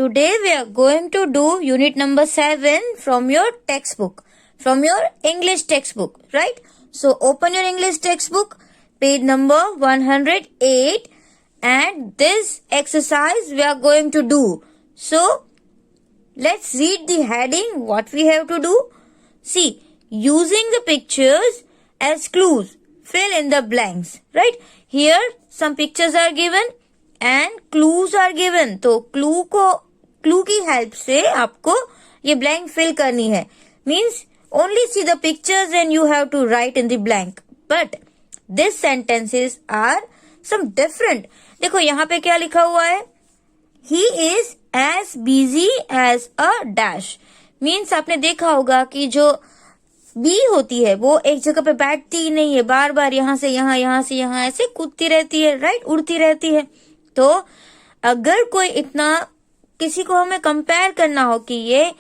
today we are going to do unit number 7 from your textbook, from your English textbook, right? So open your English textbook, page number 108, and this exercise we are going to do. So let's read the heading, what we have to do. See, using the pictures as clues, fill in the blanks, right? Here some pictures are given and clues are given. तो clue की help से आपको ये blank fill करनी है. Means only see the pictures and you have to write in the blank. But these sentences are some different. देखो यहाँ पे क्या लिखा हुआ है? He is as busy as a dash. Means आपने देखा होगा कि जो बी होती है वो एक जगह पे बैठती ही नहीं है, बार बार यहाँ से यहाँ से यहाँ ऐसे कूदती रहती है, राइट, उड़ती रहती है. तो अगर कोई इतना, किसी को हमें कंपेयर करना हो कि ये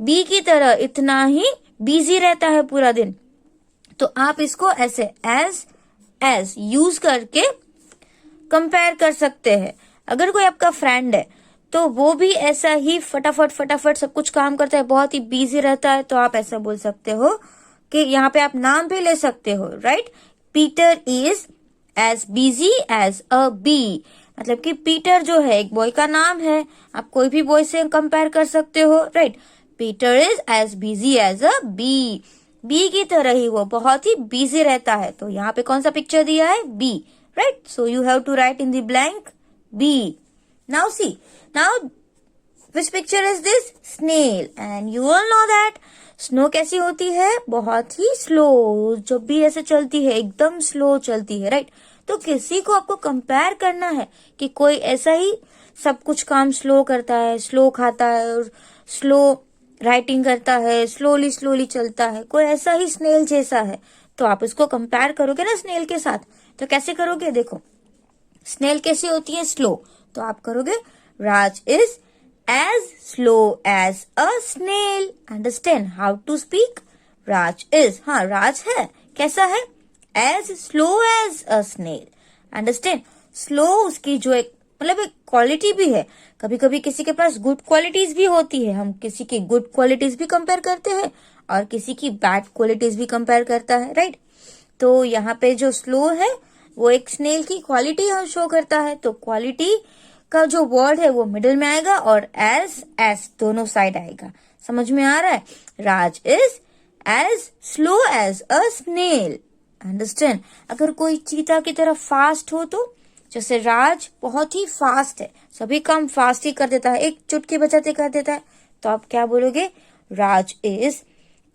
बी की तरह इतना ही बिजी रहता है पूरा दिन, तो आप इसको ऐसे एज यूज करके कंपेयर कर सकते हैं. अगर कोई आपका फ्रेंड है तो वो भी ऐसा ही फटाफट सब कुछ काम करता है, बहुत ही बिजी रहता है, तो आप ऐसा बोल सकते हो कि यहाँ पे आप नाम भी ले सकते हो, right. Peter is as busy as a bee. मतलब कि पीटर जो है एक बॉय का नाम है, आप कोई भी बॉय से कंपेयर कर सकते हो, right. Peter is as busy as a bee. Bee की तरह ही वो बहुत ही बिजी रहता है. तो यहाँ पे कौन सा पिक्चर दिया है? Bee, right. So you have to write in the blank bee. Now see, now which picture is this? Snail. And you all know that snow कैसी होती है? बहुत ही स्लो. जब भी ऐसे चलती है एकदम स्लो चलती है, राइट. तो किसी को आपको कंपेयर करना है कि कोई ऐसा ही सब कुछ काम स्लो करता है, स्लो खाता है और स्लो राइटिंग करता है, स्लोली चलता है, कोई ऐसा ही स्नेल जैसा है, तो आप इसको कंपेयर करोगे ना स्नेल के साथ. तो कैसे करोगे? देखो, स्नेल कैसी होती है? स्लो. तो आप करोगे Raj is as slow as a snail. Understand how to speak? Raj is, हाँ राज है, कैसा है? As slow as a snail. Understand? Slow उसकी जो एक मतलब एक क्वालिटी भी है. कभी कभी किसी के पास गुड क्वालिटीज भी होती है, हम किसी की गुड क्वालिटीज भी कंपेयर करते हैं और किसी की बैड क्वालिटीज भी कंपेयर करता है, राइट. तो यहाँ पे जो स्लो है वो एक स्नेल की क्वालिटी शो करता है. तो क्वालिटी का जो वर्ड है वो मिडिल में आएगा और एस दोनों साइड आएगा. समझ में आ रहा है? Raj is as slow as a snail. Understand? अगर कोई चीता की तरह फास्ट हो, तो जैसे राज बहुत ही फास्ट है, सभी काम फास्ट ही कर देता है, एक चुटकी बजाते कर देता है, तो आप क्या बोलोगे? Raj is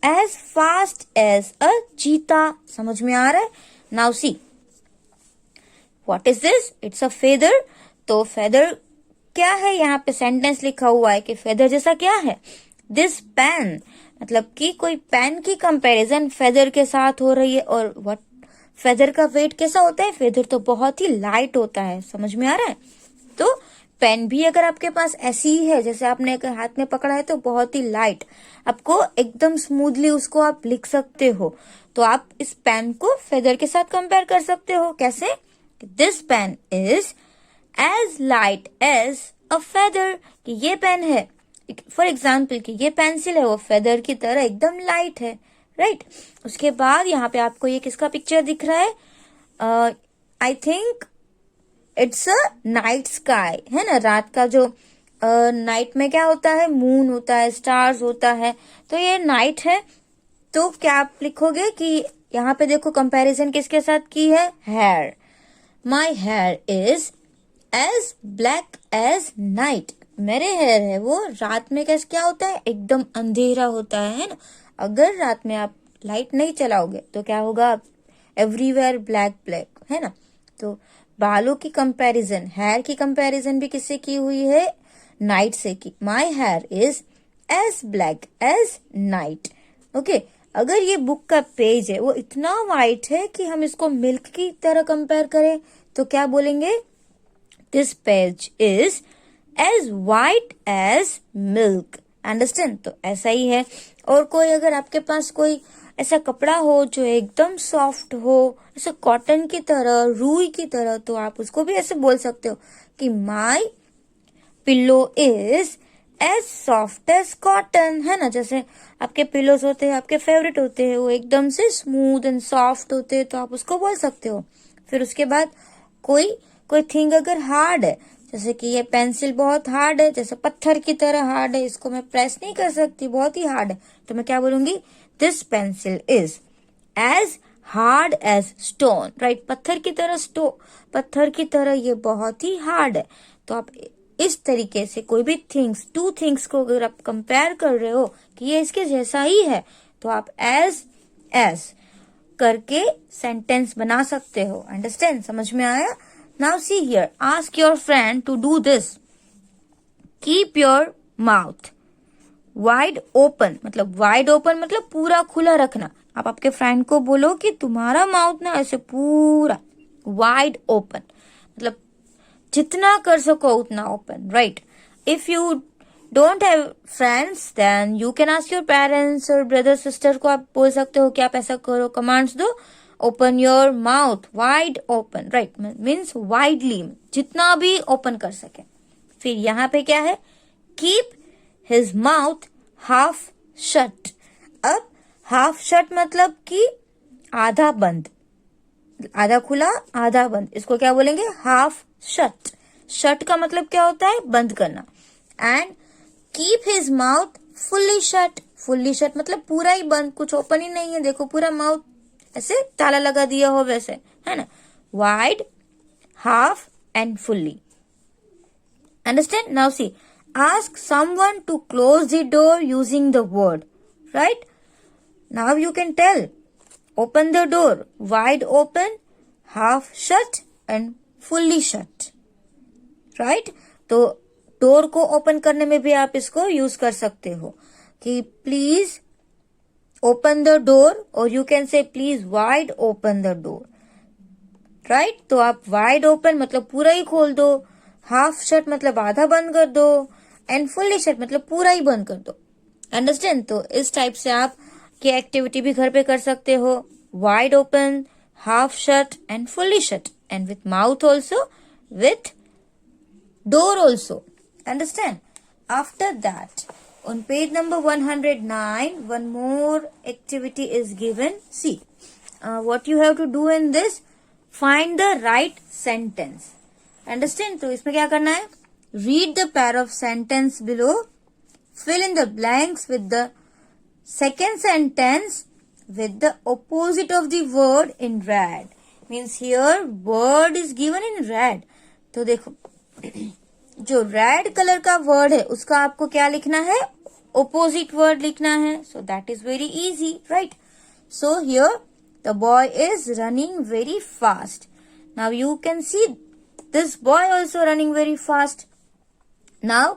as fast as a cheetah. समझ में आ रहा है? Now see, what is this? It's a feather. तो फेदर क्या है? यहाँ पे सेंटेंस लिखा हुआ है कि फेदर जैसा क्या है? This pen. मतलब कि कोई पेन की कंपैरिजन फेदर के साथ हो रही है. और व्हाट, फेदर का वेट कैसा होता है? फेदर तो बहुत ही लाइट होता है. समझ में आ रहा है? तो पेन भी अगर आपके पास ऐसी ही है, जैसे आपने अगर हाथ में पकड़ा है, तो बहुत ही लाइट, आपको एकदम स्मूथली उसको आप लिख सकते हो. तो आप इस पेन को फेदर के साथ कंपेयर कर सकते हो. कैसे? This pen is as light as a feather. कि ये पेन है, फॉर एग्जाम्पल कि ये पेंसिल है, वो फेदर की तरह एकदम लाइट है, राइट. उसके बाद यहाँ पे आपको ये किसका पिक्चर दिख रहा है? I think it's a night sky, है ना. रात का जो नाइट में क्या होता है? मून होता है, स्टार्स होता है. तो ये नाइट है. तो क्या आप लिखोगे कि यहाँ पे देखो कंपैरिजन किसके साथ की है? Hair. My hair is as black as night. मेरे हेयर है वो रात में कैसे क्या होता है? एकदम अंधेरा होता है ना. अगर रात में आप लाइट नहीं चलाओगे तो क्या होगा? एवरीवेयर ब्लैक, है ना. तो बालों की कंपैरिजन, हेयर की कंपैरिजन भी किससे की हुई है? नाइट से की. My hair is as black as night. Okay. अगर ये बुक का पेज है वो इतना वाइट है कि हम इसको मिल्क की तरह कंपेयर करें, तो क्या बोलेंगे? This page is as white as milk. Understand? तो ऐसा ही है. और कोई अगर आपके पास कोई ऐसा कपड़ा हो जो एकदम सॉफ्ट हो, ऐसा कॉटन की तरह, रुई की तरह, तो आप उसको भी ऐसे बोल सकते हो कि my pillow is as soft as cotton, है ना, जैसे आपके पिलोस होते हैं, आपके फेवरेट होते हैं, वो एकदम से स्मूथ एंड सॉफ्ट होते हैं, तो आप उसको बोल सकते हो। फिर उसके बाद कोई थिंग अगर हार्ड है, जैसे कि ये पेंसिल बहुत हार्ड है, जैसे पत्थर की तरह हार्ड है, इसको मैं प्रेस नहीं कर सकती, बहुत ही हार्ड है, तो मैं क्या बोलूंगी, this pencil is as hard as stone, right, पत्थर की तरह ये बहुत ही हार्ड है। तो आप इस तरीके से कोई भी टू थिंग्स को अगर आप कंपेयर कर रहे हो कि ये इसके जैसा ही है, तो आप एज करके सेंटेंस बना सकते हो। अंडरस्टैंड, समझ में आया? Now see here, ask your friend to do this. Keep your mouth wide open, मतलब पूरा खुला रखना। आप आपके फ्रेंड को बोलो कि तुम्हारा माउथ ना ऐसे पूरा वाइड ओपन, मतलब जितना कर सको उतना open, right. If you don't have friends then you can ask your parents और ब्रदर सिस्टर को आप बोल सकते हो कि आप ऐसा करो, कमांड्स दो, open your mouth wide open, right, means widely, जितना भी ओपन कर सके। फिर यहाँ पे क्या है, keep his mouth half shut. अब हाफ शट मतलब कि आधा बंद, आधा खुला आधा बंद, इसको क्या बोलेंगे, हाफ शट। शट का मतलब क्या होता है, बंद करना। And keep his mouth fully shut मतलब पूरा ही बंद, कुछ ओपन ही नहीं है, देखो पूरा माउथ ऐसे ताला लगा दिया हो वैसे, है ना। Wide, half and fully. Understand? Now see, ask someone to close the door using the word, right? Now you can tell, open the door, wide open, half shut and fully shut, right? तो door को open करने में भी आप इसको use कर सकते हो कि प्लीज ओपन द डोर, और you can say please wide open the door, right. तो आप वाइड ओपन मतलब पूरा ही खोल दो, हाफ शट मतलब आधा बंद कर दो, एंड फुल्ली शट मतलब पूरा ही बंद कर दो। अंडरस्टैंड? तो इस टाइप से आप की एक्टिविटी भी घर पे कर सकते हो, wide open, half shut and fully shut, and with mouth also, with door also. Understand? After that, on page number 109, one more activity is given. See, what you have to do in this, find the right sentence. Understand? तो इसमें क्या करना है, read the pair of sentence below, fill in the blanks with the second sentence with the opposite of the word in red. Means here word is given in red. तो देखो जो red colour का word है उसका आपको क्या लिखना है, ओपोजिट वर्ड लिखना है। So that is very easy, right. So here the boy is running very fast. Now you can see this boy also running very fast. Now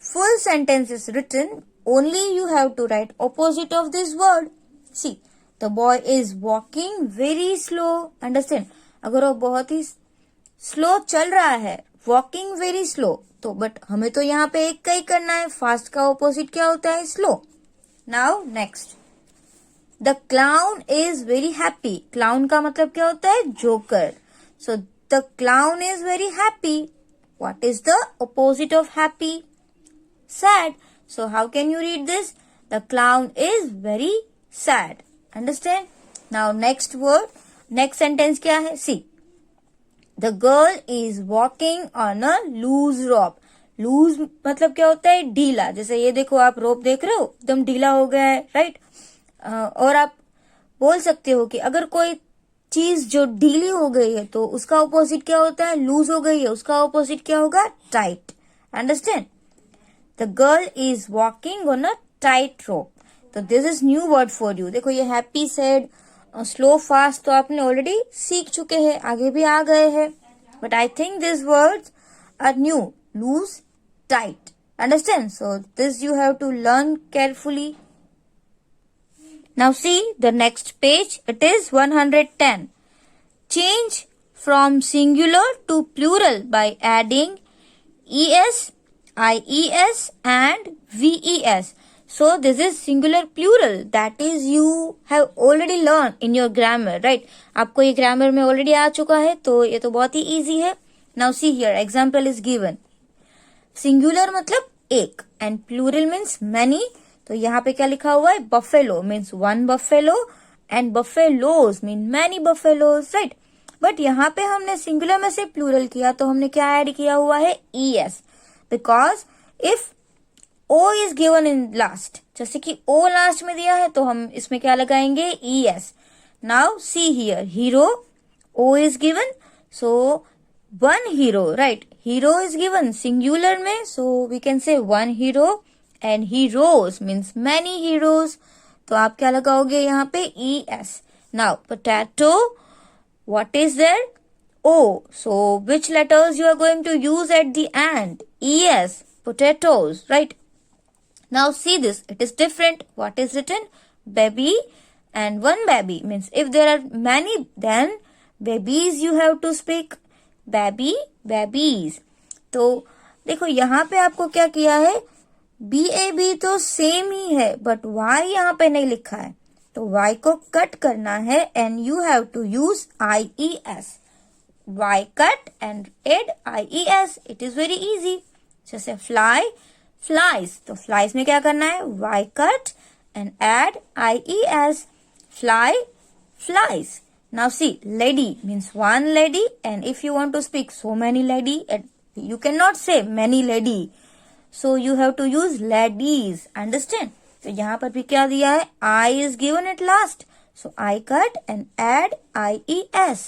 full sentence is written, only you have to write opposite of this word. See, the boy is walking very slow. Understand? अगर वो बहुत ही slow चल रहा है, walking very slow, तो but हमें तो यहाँ पे एक का ही करना है, फास्ट का ऑपोजिट क्या होता है, slow. Now next, the clown is very happy. Clown का मतलब क्या होता है, joker. So the clown is very happy. What is the opposite of happy, sad. So how can you read this? The clown is very sad. Understand? Now next word, next sentence क्या है? See, the girl is walking on a loose rope. Loose मतलब क्या होता है, ढीला। जैसे ये देखो आप रोप देख रहे हो, एकदम ढीला हो गया है, राइट। और आप बोल सकते हो कि अगर कोई चीज जो ढीली हो गई है तो उसका ऑपोजिट क्या होता है, लूज हो गई है, उसका ऑपोजिट क्या होगा, tight. Understand? The girl is walking on a tight rope. तो this is new word for you. देखो ये happy, sad, slow, fast तो आपने already सीख चुके हैं, आगे भी आ गए हैं. But I think these words are new. Loose, tight. Understand? So this you have to learn carefully. Now see the next page. It is 110. Change from singular to plural by adding es, ies and ves. So this is singular plural, that is you have already learned in your grammar, right? आपको ये grammar में already आ चुका है, तो ये तो बहुत ही easy है. Now see here, example is given. Singular मतलब एक, एंड प्लूरल मीन्स मैनी, तो यहाँ पे क्या लिखा हुआ है, buffalo means one buffalo, and buffaloes mean many buffaloes, right. But यहाँ पे हमने सिंगुलर में से प्लूरल किया, तो हमने क्या ऐड किया हुआ है, es, because if o is given in last, जैसे कि o लास्ट में दिया है तो हम इसमें क्या लगाएंगे, es. Now see here, hero, o is given, so one hero, right, hero is given singular में, so we can say one hero, and heroes means many heroes, तो आप क्या लगाओगे यहाँ पे, es. Now potato, what is there, o, so which letters you are going to use at the end, es, potatoes, right. Now see this, it is different. What is written, baby, and one baby means if there are many, then babies you have to speak baby, babies. तो देखो यहाँ पे आपको क्या किया है, BAB तो same ही है, बट Y यहाँ पे नहीं लिखा है, तो Y को कट करना है, and you have to use IES. Y cut and add IES, it is very easy. जैसे फ्लाई, फ्लाइज, तो फ्लाइज में क्या करना है, Y cut and add IES, fly, flies. Now see, lady means one lady, and if you want to speak so many lady, you cannot say many lady, so you have to use ladies, understand. तो यहाँ पर भी क्या दिया है, I is given at last, so I cut and add IES.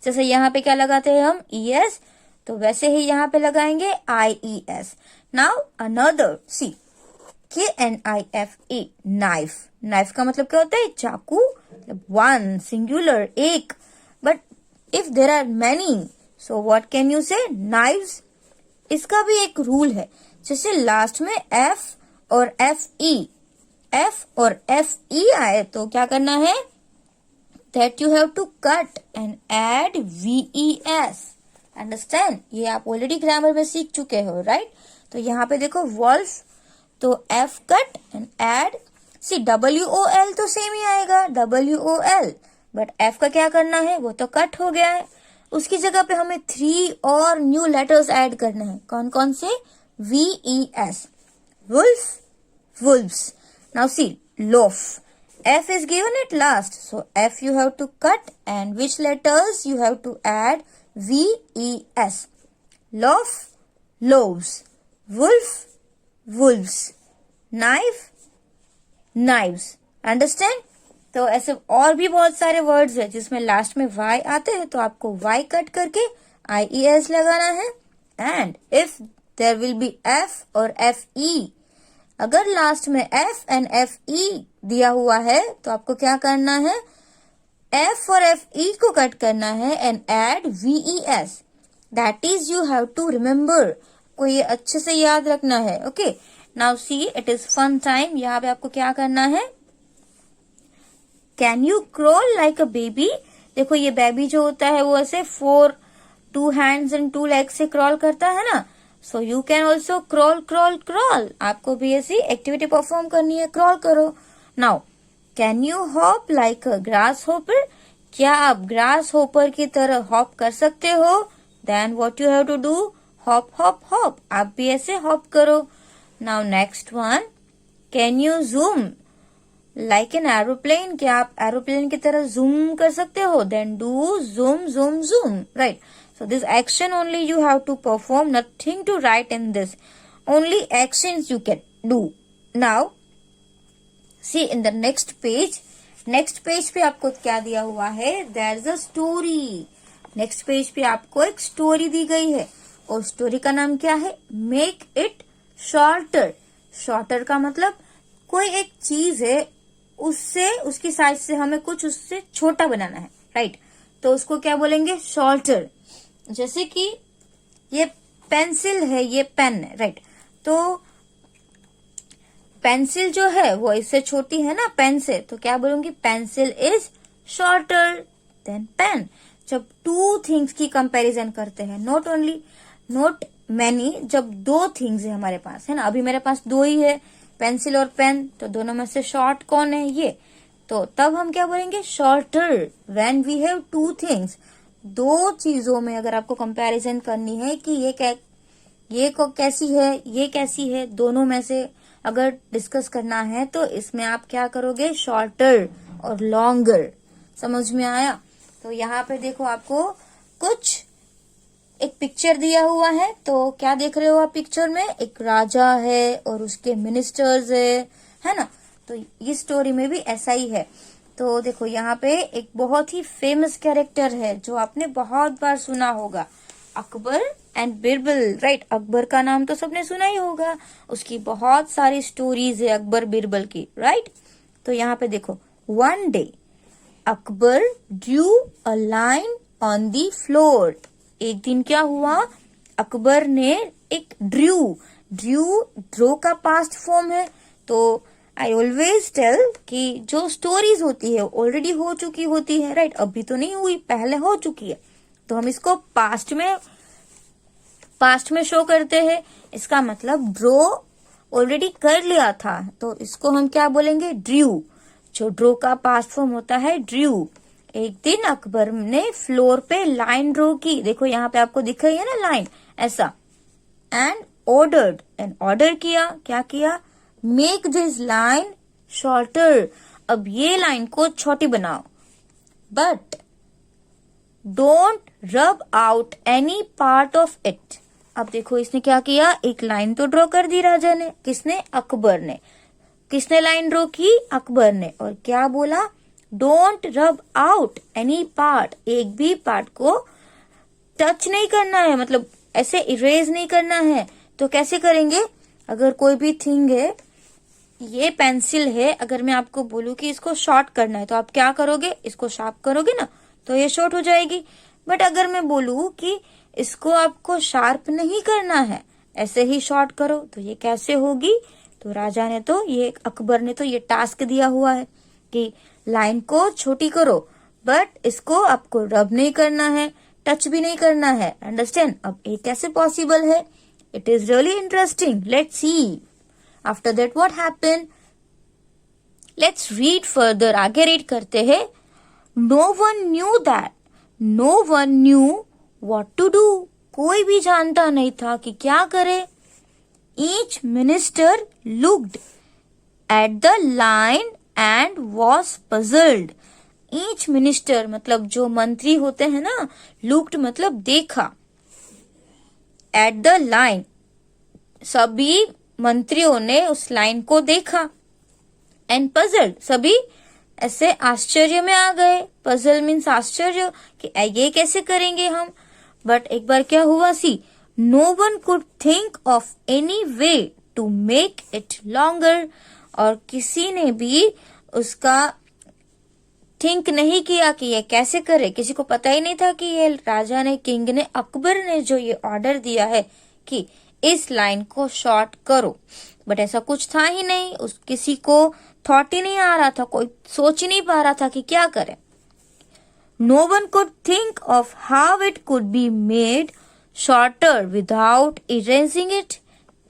जैसे यहाँ पे क्या लगाते हैं हम, ES, तो वैसे ही यहाँ पे लगाएंगे IES. Now another, see, KNIFE, knife. Knife का मतलब क्या होता है, चाकू, one, singular, एक. But if there are many, so what can you say, knives. इसका भी एक रूल है, जैसे लास्ट में F और F और FE आए तो क्या करना है, that you have to cut and add VES. Understand, ये आप ऑलरेडी ग्रामर में सीख चुके हो, राइट. तो यहाँ पे देखो वॉल्फ, तो F cut and add, see WOL तो सेम ही आएगा, WOL, बट F का क्या करना है, वो तो कट हो गया है, उसकी जगह पे हमें 3 और न्यू लेटर्स ऐड करने हैं. कौन कौन से, VES, wolf, wolves. Now see, loaf, F is given at last, so F you have to cut, and which letters you have to add, VES. Loaf, loaves, wolf, wolves, knife, knives. Understand? तो ऐसे और भी बहुत सारे words है जिसमें last में Y आते हैं, तो आपको Y कट करके IES लगाना है. And if there will be F और FE, अगर लास्ट में F एंड FE दिया हुआ है तो आपको क्या करना है, F और FE को कट करना है and add VES. That is you have to remember, को ये अच्छे से याद रखना है. Okay, now see, it is fun time. यहाँ पे आपको क्या करना है, can you crawl like a baby. देखो ये बेबी जो होता है वो ऐसे 2 hands and 2 legs से क्रॉल करता है ना, so you can also crawl crawl crawl. आपको भी ऐसी एक्टिविटी परफॉर्म करनी है, क्रॉल करो. Now can you hop like a grass hopper. क्या आप ग्रास होपर की तरह हॉप कर सकते हो, then what you have to do, hop hop hop, आप भी ऐसे हॉप करो. Now next one, can you zoom like an aeroplane. क्या आप एरोप्लेन की तरह जूम कर सकते हो, then do zoom zoom zoom, right. So this action only you have to perform, nothing to write in this. Only actions you can do. Now, see in the next page. Next page पे आपको क्या दिया हुआ है, there is a story. Next page पे आपको एक story दी गई है, और story का नाम क्या है, make it shorter. Shorter का मतलब कोई एक चीज है, उससे उसकी साइज से हमें कुछ उससे छोटा बनाना है, राइट. तो उसको क्या बोलेंगे, शॉर्टर. जैसे कि ये पेंसिल है, ये पेन है, राइट. तो पेंसिल जो है वो इससे छोटी है ना पेन से, तो क्या बोलूंगी, pencil is shorter than pen. जब 2 थिंग्स की कंपैरिजन करते हैं, नॉट मैनी, जब 2 थिंग्स है हमारे पास, है ना, अभी मेरे पास 2 ही है, पेंसिल और पेन, तो दोनों में से शॉर्ट कौन है, ये. तो तब हम क्या बोलेंगे, shorter. When we have 2 things, 2 चीजों में अगर आपको कंपैरिजन करनी है कि ये को कैसी है, ये कैसी है, दोनों में से अगर डिस्कस करना है तो इसमें आप क्या करोगे, शॉर्टर और लॉन्गर। समझ में आया? तो यहाँ पे देखो आपको कुछ एक पिक्चर दिया हुआ है, तो क्या देख रहे हो आप पिक्चर में, एक राजा है और उसके मिनिस्टर्स है ना। तो इस स्टोरी में भी ऐसा ही है। तो देखो यहाँ पे एक बहुत ही फेमस कैरेक्टर है जो आपने बहुत बार सुना होगा, अकबर एंड बिरबल, राइट। अकबर का नाम तो सबने सुना ही होगा, उसकी बहुत सारी स्टोरीज है अकबर बिरबल की, राइट। तो यहाँ पे देखो, one day Akbar drew a line on the floor. एक दिन क्या हुआ, अकबर ने एक ड्रो का पास्ट फॉर्म है। तो आई ऑलवेज टेल कि जो स्टोरीज होती है ऑलरेडी हो चुकी होती है, राइट। अभी तो नहीं हुई, पहले हो चुकी है, तो हम इसको पास्ट में शो करते हैं। इसका मतलब ड्रो ऑलरेडी कर लिया था, तो इसको हम क्या बोलेंगे, ड्रू। जो ड्रो का पास्ट फॉर्म होता है ड्रू। एक दिन अकबर ने फ्लोर पे लाइन ड्रो की, देखो यहाँ पे आपको दिख रही है ना लाइन, ऐसा। एंड ऑर्डर किया, क्या किया, मेक दिस लाइन शॉर्टर। अब ये लाइन को छोटी बनाओ, बट डोंट रब out any part of it. अब देखो इसने क्या किया, एक लाइन तो ड्रॉ कर दी राजा ने, किसने, अकबर ने। किसने लाइन ड्रॉ की, अकबर ने, और क्या बोला, डोंट रब आउट एनी पार्ट, एक भी पार्ट को टच नहीं करना है, मतलब ऐसे इरेज नहीं करना है। तो कैसे करेंगे, अगर कोई भी थिंग है, ये पेंसिल है, अगर मैं आपको बोलूं कि इसको शॉर्ट करना है, तो आप क्या करोगे, इसको शार्प करोगे ना, तो ये शॉर्ट हो जाएगी। बट अगर मैं बोलूं कि इसको आपको शार्प नहीं करना है, ऐसे ही शॉर्ट करो, तो ये कैसे होगी। तो राजा ने तो ये, अकबर ने तो ये टास्क दिया हुआ है कि लाइन को छोटी करो, बट इसको आपको रब नहीं करना है, टच भी नहीं करना है, अंडरस्टैंड। अब ये कैसे पॉसिबल है, it is really interesting, let's see after that what happened. Let's read further, आगे रीड करते हैं। No one knew what to do, कोई भी जानता नहीं था कि क्या करे। Each minister looked at the line and was puzzled. Each minister मतलब जो मंत्री होते हैं ना, लुक्ड मतलब देखा, एट द लाइन, सभी मंत्रियों ने उस लाइन को देखा, एंड पजल्ड, सभी ऐसे आश्चर्य में आ गए। पजल मीन्स आश्चर्य, कि ये कैसे करेंगे हम। बट एक बार क्या हुआ, see no one could think of any way to make it longer. और किसी ने भी उसका थिंक नहीं किया कि ये कैसे करे, किसी को पता ही नहीं था कि ये राजा ने, किंग ने, अकबर ने जो ये ऑर्डर दिया है कि इस लाइन को शॉर्ट करो। बट ऐसा कुछ था ही नहीं, उस किसी को थॉट ही नहीं आ रहा था, कोई सोच ही नहीं पा रहा था कि क्या करे। No one could think of how it could be made shorter without erasing it.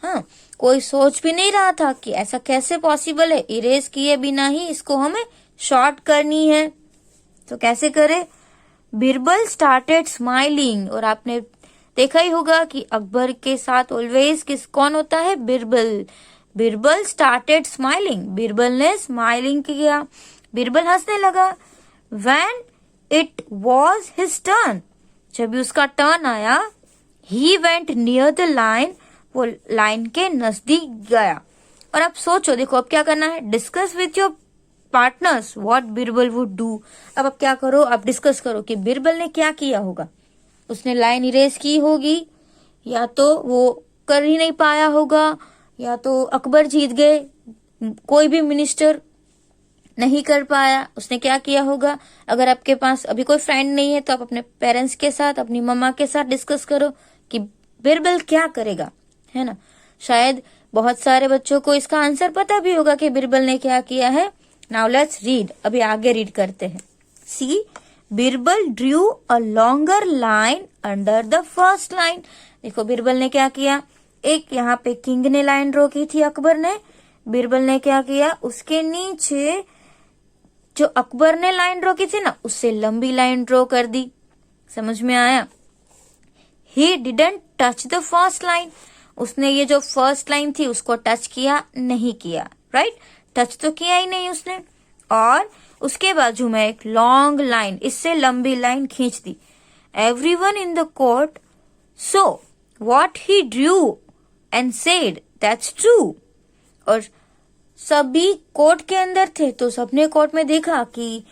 हाँ, कोई सोच भी नहीं रहा था कि ऐसा कैसे पॉसिबल है, इरेज किए बिना ही इसको हमें शॉर्ट करनी है। तो कैसे करे, बिरबल स्टार्टेड स्माइलिंग। और आपने देखा ही होगा कि अकबर के साथ ऑलवेज कौन होता है, बिरबल। बिरबल स्टार्टेड स्माइलिंग, बिरबल ने स्माइलिंग किया, बिरबल हंसने लगा। When it was his turn, जब भी उसका टर्न आया, he went near the line, वो लाइन के नजदीक गया। और अब सोचो, देखो अब क्या करना है, discuss with your partners what Birbal would do. अब आप क्या करो, आप डिस्कस करो कि बिरबल ने क्या किया होगा। उसने लाइन इरेज की होगी, या तो वो कर ही नहीं पाया होगा, या तो अकबर जीत गए, कोई भी मिनिस्टर नहीं कर पाया, उसने क्या किया होगा। अगर आपके पास अभी कोई फ्रेंड नहीं है तो आप अपने पेरेंट्स के साथ, अपनी मम्मा के साथ डिस्कस करो कि बिरबल क्या करेगा, है ना। शायद बहुत सारे बच्चों को इसका आंसर पता भी होगा कि बिरबल ने क्या किया है। नाउ लेट्स रीड, अभी आगे रीड करते हैं। See Birbal drew a longer line under the first line. देखो बिरबल ने क्या किया, एक यहाँ पे किंग ने लाइन ड्रॉ की थी, अकबर ने, बिरबल ने क्या किया, उसके नीचे जो अकबर ने लाइन ड्रॉ की थी ना, उससे लंबी लाइन ड्रॉ कर दी। समझ में आया। He didn't touch the first line, उसने ये जो फर्स्ट लाइन थी उसको टच किया नहीं किया, राइट? टच तो किया ही नहीं उसने। और उसके बाजू में एक लॉन्ग लाइन, इससे लंबी लाइन खींच दी, everyone in the court so what he drew and said that's true. और सभी कोर्ट के अंदर थे तो सबने कोर्ट में देखा कि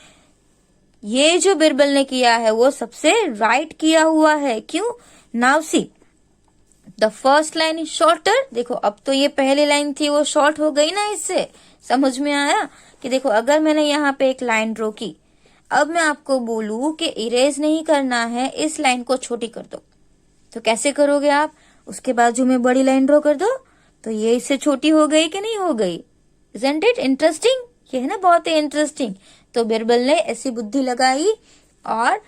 ये जो बिरबल ने किया है वो सबसे राइट किया हुआ है। क्यों? Now see the first line is shorter. देखो अब तो ये पहली लाइन थी वो शॉर्ट हो गई ना, इससे समझ में आया कि देखो अगर मैंने यहाँ पे एक लाइन ड्रॉ की, अब मैं आपको बोलूं कि इरेज नहीं करना है, इस लाइन को छोटी कर दो, तो कैसे करोगे आप? उसके बाजू में बड़ी लाइन ड्रॉ कर दो, तो ये इससे छोटी हो गई कि नहीं हो गई? Isn't it interesting? ये है ना बहुत ही इंटरेस्टिंग। तो बिरबल ने ऐसी बुद्धि लगाई और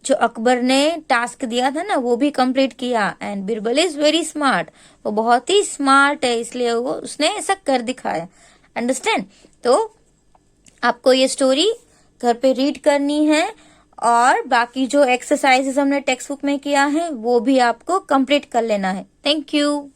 जो अकबर ने टास्क दिया था ना वो भी कंप्लीट किया। And Birbal is very smart, वो बहुत ही स्मार्ट है, इसलिए वो उसने ऐसा कर दिखाया। अंडरस्टैंड? तो आपको ये स्टोरी घर पे रीड करनी है और बाकी जो एक्सरसाइजेस हमने टेक्स्ट बुक में किया है वो भी आपको कंप्लीट कर लेना है। Thank you.